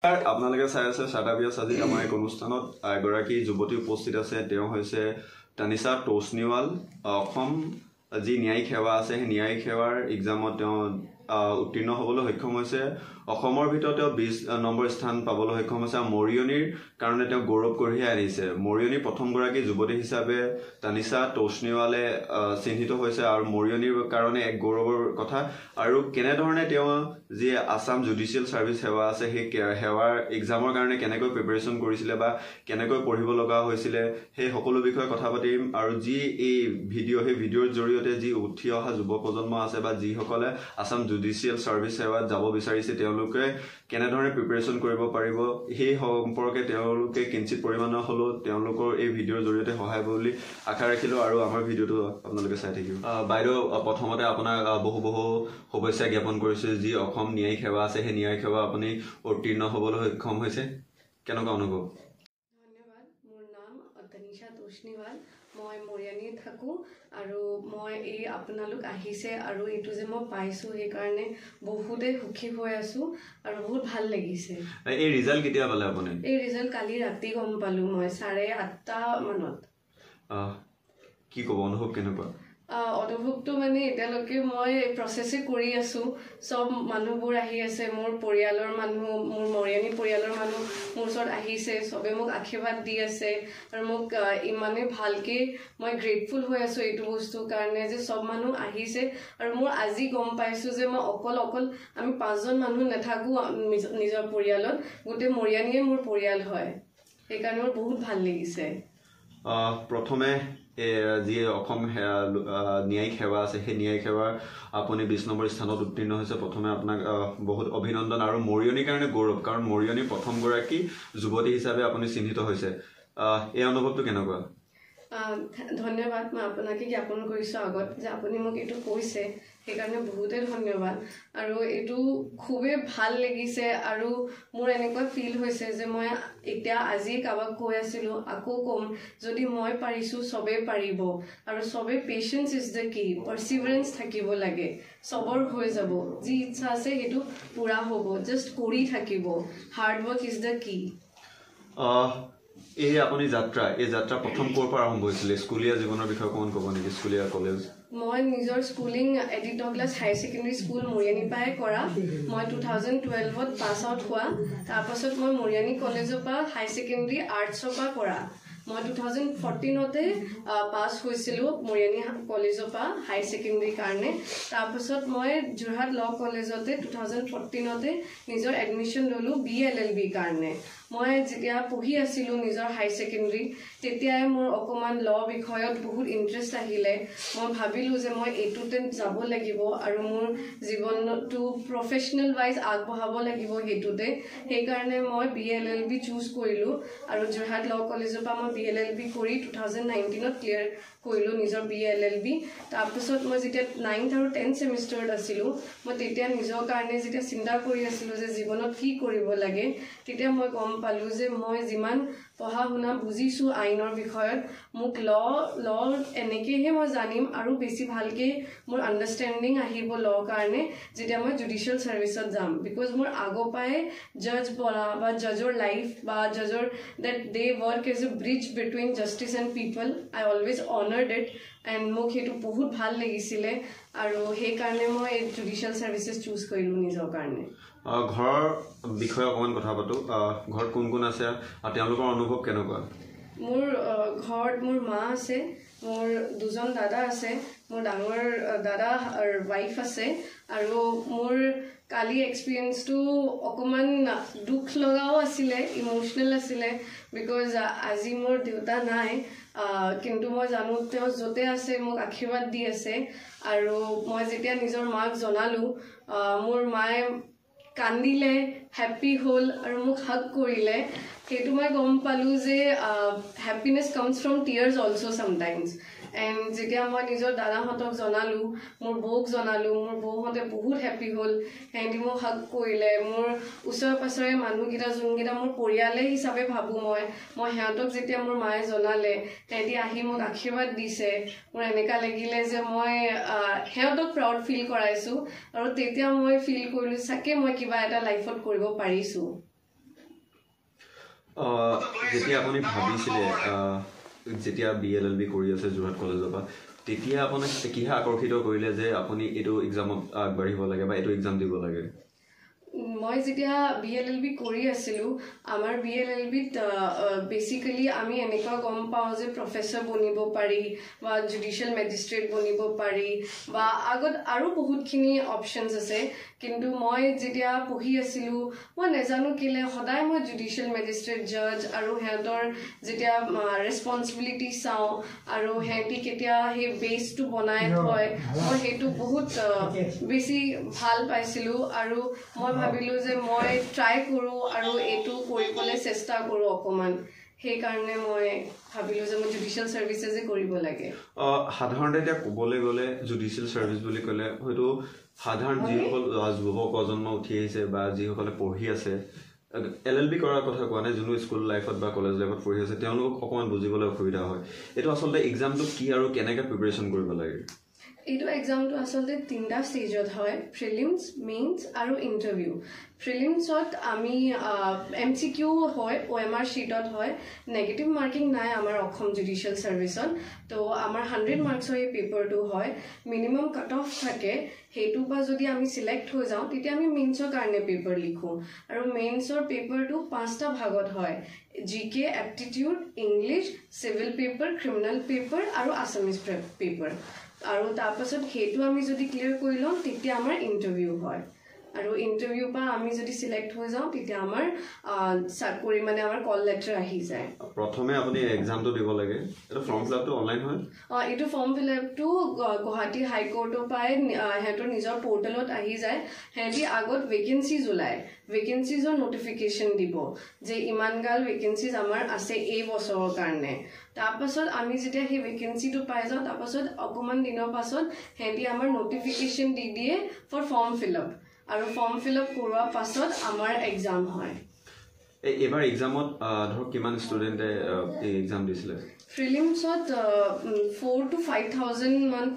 আপোনালোকে চাই আছে শাটাবিয়াছ আজি আমাৰ এক অনুষ্ঠানত এগৰাকী যুৱতী উপস্থিত আছে তেওঁ হৈছে তানিশা তোষনিৱাল অসম যি ন্যায়িক সেৱা আছে সেই ন্যায়িক সেৱাৰ এক্সামত তেওঁ উত্তীৰ্ণ হ'বলৈ সক্ষম হৈছে অসমৰ ভিতৰত তেওঁ 20 নম্বৰ স্থান পাবলৈ সক্ষম হৈছে মৰিয়নিৰ কাৰণে তেওঁ গৌৰৱ কঢ়িয়াই আনিছে মৰিয়নি প্ৰথমগৰাকী যুৱতী হিচাপে তানিশা তোষনিৱালে চিহ্নিত হৈছে আৰু মৰিয়নিৰ কাৰণে এক গৌৰৱৰ কথা আৰু কেনে ধৰণে তেওঁ যি আসাম জুডিচিয়েল সাৰ্ভিস সেৱা আছে সেই সেৱাৰ এক্সামৰ কাৰণে কেনেকৈ প্ৰিপাৰেচন কৰিছিলে বা কেনেকৈ পঢ়িব লগা হৈছিল সেই সকলো বিষয়ে কথা পাতিম আৰু যি এই ভিডিঅ' সেই ভিডিঅ'ৰ জৰিয়তে যি উঠি অহা যুৱ প্ৰজন্ম আছে বা যিসকলে আসাম জুডিচিয়েল সাৰ্ভিস সেৱাত যাব বিচাৰিছে তেওঁলোকে কেনে ধৰণে প্ৰিপাৰেচন কৰিব পাৰিব সেই সম্পৰ্কে তেওঁলোকে কিঞ্চিত পৰিমাণৰ হলো তেওঁলোকৰ এই ভিডিঅ'ৰ জৰিয়তে সহায় বুলি আশা ৰাখিলো আৰু আমাৰ ভিডিঅ'টো আপোনালোকে চাই থাকিব বাইদেউ প্ৰথমতে আপোনাক বহু শুভেচ্ছা জ্ঞাপন কৰিছো যি অসম ন্যায়িক সেৱা আছে সেই ন্যায়িক সেৱা আপুনি উত্তীৰ্ণ হ'বলৈ সক্ষম হৈছে কেনেকুৱা অনুভৱ ধন্যবাদ মোৰ নাম তানিশা তোষনিৱাল মই মৰিয়নিত থাকো আৰু মই এই আপোনালোক আহিছে আৰু এইটো যে মই পাইছো সেই কাৰণে বহুতে সুখী হৈ আছো আৰু বহুত ভাল লাগিছে এই ৰিজাল্ট কেতিয়া পালে আপুনি এই ৰিজাল্ট কালি ৰাতি গম পালো মই 8:30 মানত কি ক'ব অনুভৱ কেনেকুৱা অনুভৱটো মানে এতিয়ালৈকে মই প্ৰচেছে কৰি আছো সব মানুহবোৰ আহি আছে মোৰ পৰিয়ালৰ মানুহ মোৰ মৰিয়নি পৰিয়ালৰ মানুহ মোৰ ওচৰত আহিছে সবে মোক আশীৰ্বাদ দি আছে আৰু মোক ইমানে ভালকে মই গ্ৰেটফুল হৈ আছো এইটো বস্তুৰ কাৰণে যে সব মানুহ আহিছে আৰু মোৰ আজি গম পাইছো যে মই অকল আমি 5জন মানুহ নাথাকো নিজৰ পৰিয়ালত গোটেই মৰিয়নিয়ে মোৰ পৰিয়াল হয় সেইকাৰণে মোৰ বহুত ভাল লাগিছে প্ৰথমে যি অসম ন্যায়িক সেৱা আছে সেই ন্যায়িক সেৱাৰ আপুনি 20 নম্বৰ স্থানত উত্তীৰ্ণ হৈছে প্ৰথমে আপোনাক বহুত অভিনন্দন আৰু মৰিয়নিৰ কাৰণে গৌৰৱ কাৰণ মৰিয়নি প্ৰথমগৰাকী যুৱতী হিচাপে আপুনি চিহ্নিত হৈছে এই অনুভৱটো কেনেকুৱা ধন্যবাদ মই আপোনাকে জ্ঞাপন কৰিছো আগত যে আপুনি মোক এইটো কৈছে সেইকাৰণে বহুতে ধন্যবাদ আৰু এইটো খুবেই ভাল লাগিছে আৰু মোৰ এনেকুৱা ফিল হৈছে যে মই এতিয়া আজি কাবাক কৈ আছিলো আকৌ কম যদি মই পাৰিছো সবে পাৰিব আৰু সবে পেশেন্স ইজ দ্য কি পাৰ্সিভাৰেন্স থাকিব লাগে সবৰ হৈ যাব যি ইচ্ছা আছে সেইটো পুৰা হ'ব জাস্ট কৰি থাকিব হাৰ্ড ওয়াৰ্ক ইজ দ্য কি এই আপুনি এই যাত্ৰা প্ৰথম কোৰ পৰা আৰম্ভ হৈছিল স্কুলীয়া জীৱনৰ বিষয়ে কোন ক'ব নেকি স্কুলীয়া কলেজ মই নিজৰ স্কুলিং এডিট ডগলাছ হাই সেকেন্ডাৰী স্কুল মৰিয়নি পাই কৰা মই 2012ত পাস আউট হোৱা তাৰ পাছত মই মৰিয়নি কলেজৰ পৰা হাই সেকেন্ডাৰী আৰ্টছৰ পৰা কৰা মই 2014তে পাস হৈছিলো মৰিয়নি কলেজৰ পৰা হাই সেকেন্ডাৰী কাৰণে তাৰ পাছত মই যোৰহাট ল কলেজতে 2014তে নিজৰ এডমিশন ললো BLLB কাৰণে মই যেতিয়া পঢ়ি আছিলো নিজৰ হাই সেকেন্ডাৰী তেতিয়াই মোৰ অকমান ল বিষয়ত বহুত ইন্টাৰেষ্ট আহিলে মই ভাবিলো যে মই এটুতে যাব লাগিব আৰু মোৰ জীৱনটো প্ৰফেশনাল ওয়াইজ আগবঢ়াব লাগিব হেতুতে সেই কাৰণে মই BLLB চুজ কৰিলো আৰু যোৰহাট ল কলেজৰ পৰা মই BLLB কৰি 2019ত ক্লিয়াৰ কৰিলো নিজৰ BLLB তাৰ পিছত মই যেতিয়া 9th আৰু 10th সেমিষ্টাৰত আছিলো মই তেতিয়া নিজৰ কাৰণে যেতিয়া চিন্তা কৰি আছিলো যে জীৱনত কি কৰিব লাগে তেতিয়া মই গম পালো যে মই যিমান পঢ়া শুনা বুজিছো আইনৰ বিষয়ত মোক ল এনেকেহে মই জানিম আৰু বেছি ভালকে মোৰ আন্ডাৰষ্টেণ্ডিং আহিব ল কাৰণে যেতিয়া মই জুডিচিয়েল সাৰ্ভিসত যাম বিকজ মোৰ আগপাই জজ বলা বা জজৰ লাইফ বা জজৰ that they work as a bridge between justice and people I always honored it and মোক হেতু বহুত ভাল লাগিছিলে আৰু সেই কাৰণে মই জুডিচিয়েল সাৰ্ভিসেস চুজ কৰিলো নিজৰ কাৰণে ঘৰৰ বিষয়ে অকমান কথা পাতো ঘৰত কোন কোন আছে আৰু তেওঁলোকৰ অনুভৱ কেনেকুৱা মোৰ ঘৰত মোৰ মা আছে মোৰ দুজন দাদা আছে মোৰ ডাঙৰ দাদা আৰু ওয়াইফ আছে আৰু মোৰ কালি এক্সপেৰিয়েন্সটো অকমান দুখ লগাও আছিলে ইমোশনাল আছিলে বিকজ আজি মোৰ দেউতা নাই কিন্তু মই জানো তেওঁ যতে আছে মোক আশীৰ্বাদ দি আছে আৰু মই যেতিয়া নিজৰ মাক জনালো মোৰ মায়ে কান্দিলে হ্যাপি হল আৰু মোক হাগ কৰিলে সেইটো মই গম পালো যে happiness comes from tears also sometimes and যেতিয়া মই নিজৰ দাদাহঁতক জনালো মোৰ বৌক জনালো মোৰ বৌহঁতে বহুত হ্যাপি হল হেঁতি মোক হাগ কৰিলে মোৰ ওচৰে পাছৰে মানুহকেইটা যোনকেইটা মোৰ পৰিয়ালে হিচাপে ভাবো মই সিহঁতক যেতিয়া মোৰ মায়ে জনালে হেঁতি আহি মোক আশীৰ্বাদ দিছে মোৰ এনেকা লাগিলে যে মই সিহঁতক প্ৰাউড ফিল কৰাইছো আৰু তেতিয়া মই ফিল কৰিলো চাকে মই কিবা এটা লাইফত কৰিব পাৰিছো যেতিয়া আপুনি ভাবিছিলে যেতিয়া BLLB কৰি আছে যোৰহাট কলেজৰ পৰা তেতিয়া আপোনাক কিহে আকৰ্ষিত কৰিলে যে আপুনি এইটো এক্সামত আগবাঢ়িব লাগে বা এইটো এক্সাম দিব লাগে মই যেতিয়া BLLB কৰি আছিলো আমাৰ BLLBত বেসিক্যালি আমি এনেকুৱা গম পাওঁ যে প্ৰফেসৰ বনিব পাৰি বা জুডিশিয়াল মেজিস্ট্ৰেট বনিব পাৰি বা আগত আৰু বহুতখিনি অপশনস আছে কিন্তু মই যেতিয়া পঢ়ি আছিলো মই নেজানো কিলে সদায় মই জুডিশিয়াল মেজিস্ট্ৰেট জাজ আৰু হেতৰ যেতিয়া ৰেসপন্সিবিলিটি চাও আৰু হেতি কেতিয়া হে বেসটো বনাই থয় মই হেতু বহুত বেছি ভাল পাইছিলো আৰু মই ভাবিলো যে মই ট্ৰাই কৰো আৰু এটো কৰিবলে চেষ্টা কৰো অকমান সেই কাৰণে মই ভাবিলো যে মই জুডিশিয়াল সাৰ্ভিসেস কৰিব লাগে সাধাৰণতে এতিয়া ক'বলৈ গ'লে জুডিশিয়াল সাৰ্ভিস বুলি ক'লে হয়তো সাধাৰণ যিসকল যুৱ প্ৰজন্ম উঠি আহিছে বা যিসকলে পঢ়ি আছে LLB কৰাৰ কথা কোৱা নাই যোনো স্কুল লাইফত বা কলেজ লাইফত পঢ়ি আছে তেওঁলোক অকমান বুজিবলৈ অসুবিধা হয় এটো আসলে এক্সামটো কি আৰু কেনেকৈ প্ৰিপাৰেচন কৰিব লাগে এইটো এক্সামটো আসলে তিনটা স্টেজত হয় প্ৰিলিমছ মেইনছ আৰু ইন্টাৰভিউ প্ৰিলিমছত আমি MCQ হয় OMR sheetত হয় নেগেটিভ মাৰ্কিং নাই আমাৰ অসম জুডিশিয়াল সাৰ্ভিসত তো আমাৰ 100 মাৰ্কছৰ এই পেপাৰটো হয় মিনিমাম কাট অফ থাকে হেতু বা যদি আমি সিলেক্ট হৈ যাও তেতিয়া আমি মেইনছৰ কাৰণে পেপাৰ লিখো আৰু মেইনছৰ পেপাৰটো 5টা ভাগত হয় GK aptitude English civil paper criminal paper আৰু আসামিজ পেপাৰ আৰু তাৰপাছত হেতু আমি যদি ক্লিয়াৰ কৰি লম তেতিয়া আমাৰ ইন্টাৰভিউ হয় আৰু ইন্টাৰভিউ পা আমি যদি সিলেক্ট হৈ যাও তেতিয়া আমাৰ চাকৰি মানে আমাৰ কল লেটাৰ আহি যায় প্ৰথমে আপুনি এক্সামটো দিব লাগে এটা ফৰ্ম ফিলআপটো অনলাইন হয় এটো ফৰ্ম ফিলআপটো গুৱাহাটী হাই কোৰ্টৰ পাই হেতৰ নিজৰ পোৰ্টেলত আহি যায় হেতি আগত ভেকেন্সিজ ওলাই ভেকেন্সিজৰ নোটিফিকেশন দিব যে ইমানগাল ভেকেন্সিজ আমাৰ আছে এই বছৰৰ কাৰণে তাৰপাছত আমি যেতিয়া হে ভেকেন্সিটো পাই যাও তাৰপাছত অকমান দিনৰ পাছত হেতি আমাৰ নোটিফিকেশন দি দিয়ে ফৰ ফৰ্ম ফিলআপ আৰু ফৰ্ম ফিলআপ কৰোৱাৰ পাছত আমাৰ এক্সাম হয় এবাৰ এক্সামত ধৰ কিমান ষ্টুডেন্টে এই এক্সাম দিছিলে প্ৰিলিমছত 4 to 5000 মান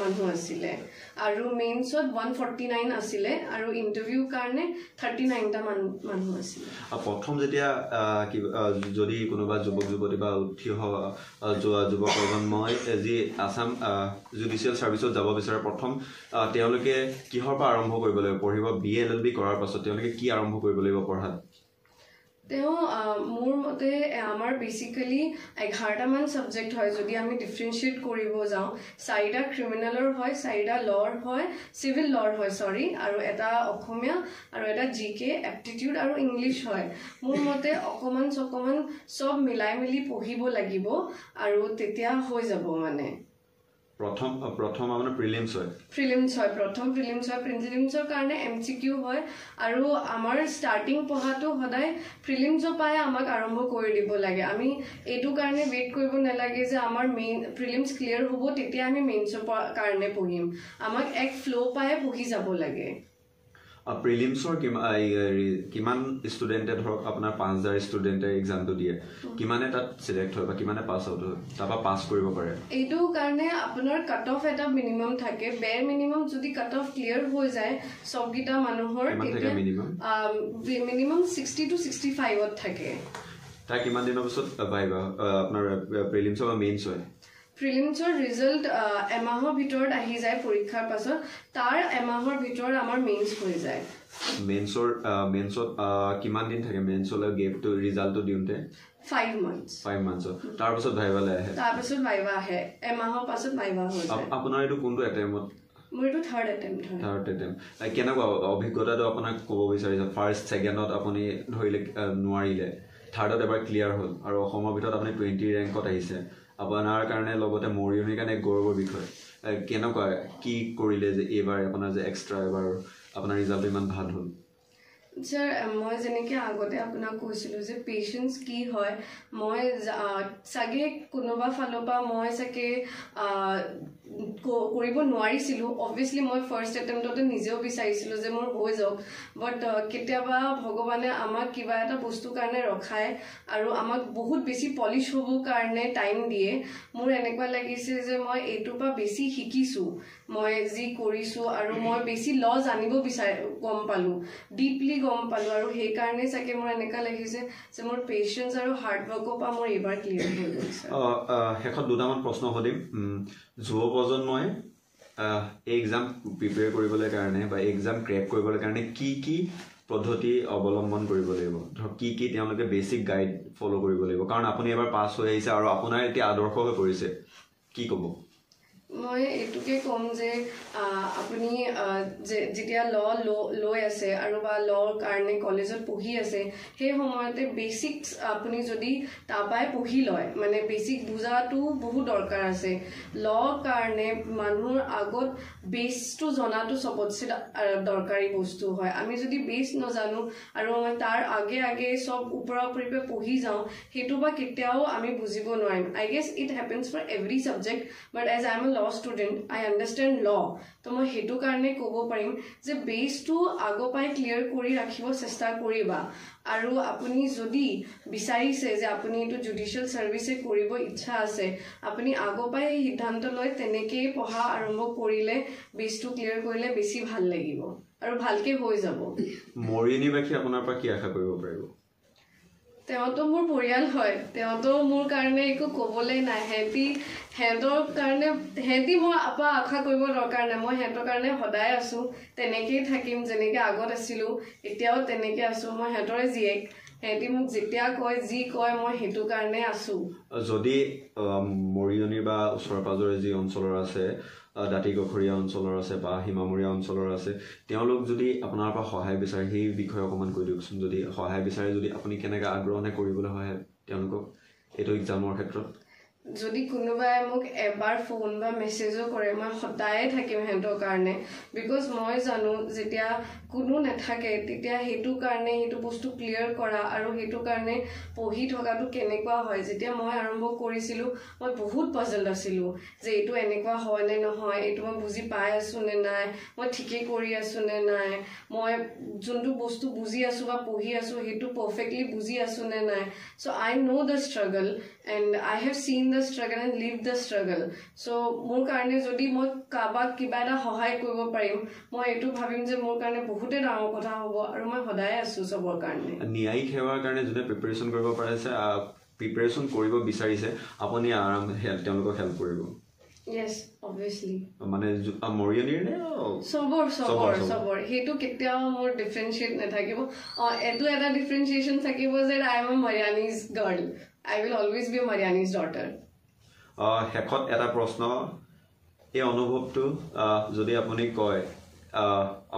মানুহ আছিলে আৰু মেইনছত 149 আছিলে আৰু ইন্টাৰভিউ কাৰণে 39টা মানুহ আছিলে প্ৰথম যেতিয়া যদি কোনোবা যুৱক যুৱতী বা উঠি অহা যুৱ প্ৰজন্মই যি আসাম জুডিশিয়াল সাৰ্ভিসত যাব বিচাৰে প্ৰথম তেওঁলোকে কিহৰ পৰা আৰম্ভ কৰিব লাগিব পঢ়িব BLLB কৰাৰ পাছত তেওঁলোকে কি আৰম্ভ কৰিব লাগিব পঢ়াত মোৰ মতে আমাৰ বেসিক্যালি 11টা মান সাবজেক্ট হয় যদি আমি ডিফাৰেন্সিয়েট কৰিব যাও 4টা ক্ৰিমিনালৰ হয় 4টা লৰ হয় সিভিল লৰ হয় সৰি আৰু এটা অসমীয়া আৰু এটা GK এপ্টিটিউড আৰু ইংলিশ হয় মোৰ মতে অকমান সব মিলাই মিলি পঢ়িব লাগিব আৰু তেতিয়া হৈ যাব মানে প্ৰথম আমাৰ প্ৰিলিমছ হয় প্ৰথম প্ৰিলিমছ হয় প্ৰিলিমছৰ কাৰণে MCQ হয় আৰু আমাৰ ষ্টাৰ্টিং পঢ়াটো সদায় প্ৰিলিমছৰ পাই আমাক আৰম্ভ কৰি দিব লাগে আমি এটো কাৰণে ওয়েট কৰিব নালাগে যে আমাৰ মেইন প্ৰিলিমছ ক্লিয়াৰ হ'ব তেতিয়া আমি মেইনছৰ কাৰণে পঢ়িম আমাক এক ফ্লো পাই পঢ়ি যাব লাগে প্ৰিলিমছৰ কিমান ষ্টুডেন্টে ধৰক আপোনাৰ 5000 ষ্টুডেন্টে এক্সামটো দিয়ে কিমানে তাত সিলেক্ট হয় বা কিমানে পাস আউট হয় তাৰপা পাস কৰিব পাৰে এইটো কাৰণে আপোনাৰ কাট অফ এটা মিনিমাম থাকে বেৰ মিনিমাম যদি কাট অফ ক্লিয়াৰ হৈ যায় সবগিটা মানুহৰ মিনিমাম 60 to 65 ত থাকে তা কিমান দিনৰ পিছত পাইবা আপোনাৰ প্ৰিলিমছ বা মেইনছ হয় প্ৰিলিমছৰ ৰিজাল্ট এমাহৰ ভিতৰত আহি যায় পৰীক্ষাৰ পাছত তাৰ এমাহৰ ভিতৰত আমাৰ মেইনছ হৈ যায় মেইনছত কিমান দিন থাকে মেইনছলৈ গেপটো ৰিজাল্টটো দিওঁতে 5 months তাৰ পাছত ভাইবালে আহে এমাহৰ পাছত ভাইবা হৈ যায় আপোনাৰ এইটো কোনটো এটেম্পত মোৰ এইটো থাৰ্ড এটেম্পট কেনেকুৱা অভিজ্ঞতাটো আপোনাক ক'ব বিচাৰিছে ফাৰ্ষ্ট ছেকেণ্ডত আপুনি ধৰিলে নোৱাৰিলে থাৰ্ডত এবাৰ ক্লিয়াৰ হ'ল আৰু অসমৰ ভিতৰত আপুনি 20 ৰেংকত আহিছে আপোনাৰ কাৰণে লগতে মৰিয়নিৰ কাৰণে গৌৰৱৰ বিষয় কেনেকুৱা কি কৰিলে যে এইবাৰ আপোনাৰ যে এক্সট্ৰা এবাৰ আপোনাৰ ৰিজাল্ট ইমান ভাল হ'ল স্যাৰ মই যেনেকৈ আগতে আপোনাক কৈছিলোঁ যে পেচেন্স কি হয় মই চাগে কোনোবা ফালৰ পৰা মই চাগে কৰিব নোৱাৰিছিলোঁ অবভিয়াছলি মই ফাৰ্ষ্ট এটেম্পটতে নিজেও বিচাৰিছিলোঁ যে মোৰ হৈ যাওক বাট কেতিয়াবা ভগৱানে আমাক কিবা এটা বস্তুৰ কাৰণে ৰখায় আৰু আমাক বহুত বেছি পলিছ হ'বৰ কাৰণে টাইম দিয়ে মোৰ এনেকুৱা লাগিছে যে মই এইটোৰ পৰা বেছি শিকিছোঁ মই যি কৰিছোঁ আৰু মই বেছি ল জানিব গম পালোঁ ডিপলি গম পালোঁ আৰু সেইকাৰণে চাগে মোৰ এনেকুৱা লাগিছে যে মোৰ পেচেঞ্চ আৰু হাৰ্ডৱৰ্কৰ পৰা মোৰ এইবাৰ ক্লিয়াৰ হৈ গৈছে শেষত দুটামান প্ৰশ্ন সুধিম যুৱ প্ৰজন্মই এই এক্সাম প্ৰিপেয়াৰ কৰিবলৈ কাৰণে বা এক্সাম ক্ৰেক কৰিবলৈ কাৰণে কি পদ্ধতি অৱলম্বন কৰিব লাগিব ধৰক কি তেওঁলোকে বেছিক গাইড ফ'ল' কৰিব লাগিব কাৰণ আপুনি এবাৰ পাছ হৈ আহিছে আৰু আপোনাৰ এতিয়া আদৰ্শ হৈ পৰিছে কি ক'ব মই এইটোকে ক'ম যে আপুনি যেতিয়া লৈ আছে আৰু বা লৰ কাৰণে কলেজত পঢ়ি আছে সেই সময়তে বেছিক্স আপুনি যদি তাৰপৰাই পঢ়ি লয় মানে বেছিক বুজাটো বহুত দৰকাৰ আছে লৰ কাৰণে মানুহৰ আগত বেছটো জনাটো চবতছে দৰকাৰী বস্তু হয় আমি যদি বেছ নাজানো আৰু তাৰ আগে চব ওপৰা ওপৰিকৈ পঢ়ি যাওঁ সেইটো বা কেতিয়াও আমি বুজিব নোৱাৰিম I guess it happens for every subject but as I am law student I understand law তো মই সেইটো কাৰণে ক'ব পাৰিম যে বেছটো আগৰ পৰাই ক্লিয়াৰ কৰি ৰাখিব চেষ্টা কৰিবা আৰু আপুনি যদি বিচাৰিছে যে আপুনি এইটো জুডিচিয়েল ছাৰ্ভিচে কৰিব ইচ্ছা আছে আপুনি আগৰ পৰাই এই সিদ্ধান্ত লৈ তেনেকেই পঢ়া আৰম্ভ কৰিলে বেছটো ক্লিয়াৰ কৰিলে বেছি ভাল লাগিব আৰু ভালকে হৈ যাব মৰিয়নিবাসী আপোনাৰ পৰা কি আশা কৰিব পাৰিব তেওঁতো মোৰ পৰিয়াল হয় তেওঁতো মোৰ কাৰণে একো ক'বলৈ নাই সিহঁতৰ কাৰণে সিহঁতি মই আশা কৰিব দৰকাৰ নাই মই সিহঁতৰ কাৰণে সদায় আছোঁ তেনেকেই থাকিম যেনেকৈ আগত আছিলোঁ এতিয়াও তেনেকৈ আছোঁ মই সিহঁতৰে জীয়েক সিহঁতি মোক যেতিয়া কয় যি কয় মই সেইটো কাৰণে আছোঁ যদি মৰিয়নি বা ওচৰে পাজৰে যি অঞ্চলৰ আছে দাঁতিকাষৰীয়া অঞ্চলৰ আছে বা সীমামূৰীয়া অঞ্চলৰ আছে তেওঁলোক যদি আপোনাৰ পৰা সহায় বিচাৰে সেই বিষয়ে অকণমান কৈ দিয়কচোন যদি সহায় বিচাৰে যদি আপুনি কেনেকৈ আগ্ৰহনে কৰিবলৈ হয় তেওঁলোকক এইটো এক্সামৰ ক্ষেত্ৰত যদি কোনোবাই মোক এবাৰ ফোন বা মেছেজো কৰে মই সদায়ে থাকিম সিহঁতৰ কাৰণে বিকজ মই জানো যেতিয়া কোনো নাথাকে তেতিয়া সেইটো কাৰণে সেইটো বস্তু ক্লিয়াৰ কৰা আৰু সেইটো কাৰণে পঢ়ি থকাটো কেনেকুৱা হয় যেতিয়া মই আৰম্ভ কৰিছিলোঁ মই বহুত পাজলড আছিলোঁ যে এইটো এনেকুৱা হয় নে নহয় এইটো মই বুজি পাই আছোঁ নে নাই মই ঠিকেই কৰি আছোঁ নে নাই মই যোনটো বস্তু বুজি আছোঁ বা পঢ়ি আছোঁ সেইটো পাৰফেক্টলি বুজি আছোঁ নে নাই so' I know' the struggle and I have seen the struggle and live the struggle so মোৰ কাৰণে যদি মই কাবাক কিবা এটা সহায় কৰিব পাৰিম মই এইটো ভাবিম যে মোৰ কাৰণে বহুতে ডাঙৰ কথা হ'ব আৰু মই সদায় আছো সবৰ কাৰণে ন্যায়িক সেৱাৰ কাৰণে যোনে প্ৰিপাৰেচন কৰিব পাৰিছে প্ৰিপাৰেচন কৰিব বিচাৰিছে আপুনি তেওঁলোকক হেল্প কৰিব yes obviously মানে মৰিয়নিৰ নে সবৰ সেইটো কেতিয়াও মোৰ ডিফাৰেন্সিয়েট নাথাকিব এইটো এটা ডিফাৰেন্সিয়েচন থাকিব যে আই এম এ মাৰিয়ানিজ girl I will always be a Mariani's daughter. শেষত এটা প্ৰশ্ন এই অনুভৱটো যদি আপুনি কয়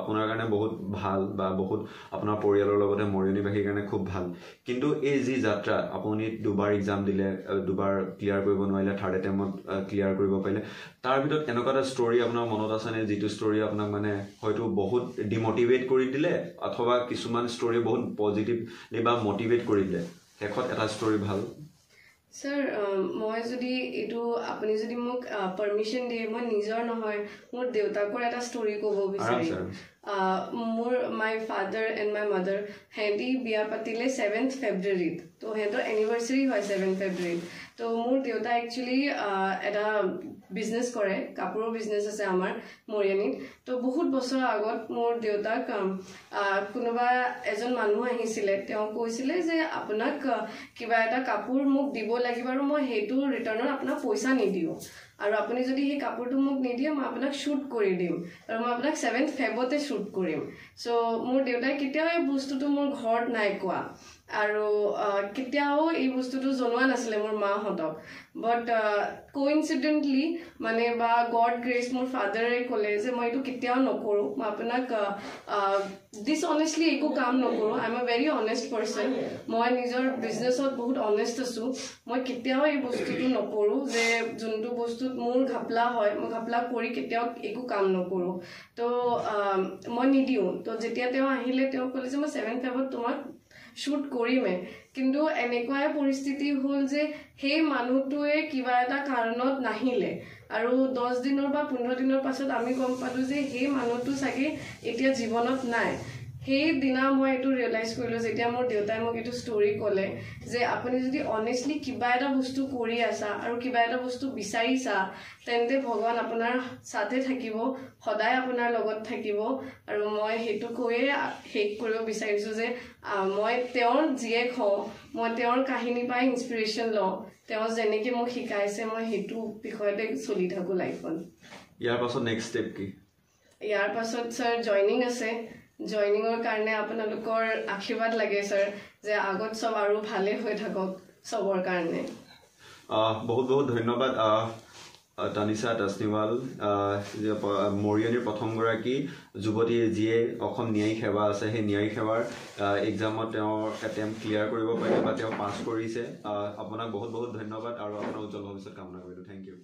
আপোনাৰ কাৰণে বহুত ভাল বা বহুত আপোনাৰ পৰিয়ালৰ লগতে মৰিয়নিবাসীৰ কাৰণে খুব ভাল কিন্তু এই যি যাত্ৰা আপুনি দুবাৰ এক্সাম দিলে দুবাৰ ক্লিয়াৰ কৰিব নোৱাৰিলে থাৰ্ড এটেম্পত ক্লিয়াৰ কৰিব পাৰিলে তাৰ ভিতৰত এনেকুৱা এটা ষ্টৰী আপোনাৰ মনত আছেনে যিটো ষ্টৰী আপোনাক মানে হয়তো বহুত ডিমটিভেট কৰি দিলে অথবা কিছুমান ষ্টৰী বহুত পজিটিভলি বা মটিভেট কৰি দিলে শেষত এটা ষ্টৰী ভাল স্যাৰ মই যদি এইটো আপুনি যদি মোক পাৰমিশ্যন দিয়ে মই নিজৰ নহয় মোৰ দেউতাকৰ এটা ষ্টৰী ক'ব বিচাৰিম মোৰ my father and my mother সিহঁতি বিয়া পাতিলে 7th ফেব্ৰুৱাৰীত তো সিহঁতৰ এনিভাৰ্চাৰী হয় 7th ফেব্ৰুৱাৰীত তো মোৰ দেউতা একচুৱেলি এটা বিজনেছ কৰে কাপোৰৰ বিজনেছ আছে আমাৰ মৰিয়নিত তো বহুত বছৰৰ আগত মোৰ দেউতাক কোনোবা এজন মানুহ আহিছিলে তেওঁ কৈছিলে যে আপোনাক কিবা এটা কাপোৰ মোক দিব লাগিব আৰু মই সেইটো ৰিটাৰ্ণত আপোনাক পইচা নিদিওঁ আৰু আপুনি যদি সেই কাপোৰটো মোক নিদিয়ে মই আপোনাক শ্বুট কৰি দিম আৰু মই আপোনাক 7th ফেব্ৰুৱাৰীতে শ্বুট কৰিম চ' মোৰ দেউতাই কেতিয়াও এই বস্তুটো মোৰ ঘৰত নাই কোৱা আৰু কেতিয়াও এই বস্তুটো জনোৱা নাছিলে মোৰ মাহঁতক বাট কোইনচিডেণ্টলি মানে বা গড গ্ৰেচ মোৰ ফাদাৰে ক'লে যে মই এইটো কেতিয়াও নকৰোঁ মই আপোনাক ডিছঅনেষ্টলি একো কাম নকৰোঁ আই am A very honest person মই নিজৰ বিজনেছত বহুত অনেষ্ট আছোঁ মই কেতিয়াও এই বস্তুটো নকৰোঁ যে যোনটো বস্তুত মোৰ ঘাপলা হয় মই ঘাপলা কৰি কেতিয়াও একো কাম নকৰোঁ তো মই নিদিওঁ তো যেতিয়া তেওঁ আহিলে তেওঁ ক'লে যে মই 7th ফেব্ৰুৱাৰীত তোমাক শ্বুট কৰিমে কিন্তু এনেকুৱাই পৰিস্থিতি হ'ল যে সেই মানুহটোৱে কিবা এটা কাৰণত নাহিলে আৰু 10 দিনৰ বা 15 দিনৰ পাছত আমি গম পালো যে সেই মানুহটো চাগে এতিয়া জীৱনত নাই সেই দিনা মই এইটো ৰিয়েলাইজ কৰিলো যেতিয়া মোৰ দেউতাই মোক এইটো ষ্টৰী ক'লে যে আপুনি যদি অনেষ্টলি কিবা এটা বস্তু কৰি আছা আৰু কিবা এটা বস্তু বিচাৰিছা তেন্তে ভগৱান আপোনাৰ সাথে থাকিব সদায় আপোনাৰ লগত থাকিব আৰু মই সেইটো কৈয়ে শেষ কৰিব বিচাৰিছো যে মই তেওঁৰ জীয়েক হওঁ মই তেওঁৰ কাহিনী পাই ইনস্পিৰেশ্যন লওঁ তেওঁ যেনেকৈ মোক শিকাইছে মই সেইটো বিষয়তে চলি থাকোঁ লাইফত ইয়াৰ পাছত নেক্সট ষ্টেপ কি ইয়াৰ পাছত ছাৰ জইনিং আছে জইনিঙৰ কাৰণে আপোনালোকৰ আশীৰ্বাদ লাগে ছাৰ যে আগত চব আৰু ভালে হৈ থাকক চবৰ কাৰণে বহুত বহুত ধন্যবাদ তানিশা টছনিৱাল মৰিয়নিৰ প্ৰথমগৰাকী যুৱতী যিয়ে অসম ন্যায়িক সেৱা আছে সেই ন্যায়িক সেৱাৰ এক্সামত তেওঁৰ এটেম্প ক্লিয়াৰ কৰিব পাৰিলে বা তেওঁ পাছ কৰিছে আপোনাক বহুত বহুত ধন্যবাদ আৰু আপোনাৰ উজ্জ্বল ভৱিষ্যত কামনা কৰিলোঁ থেংক ইউ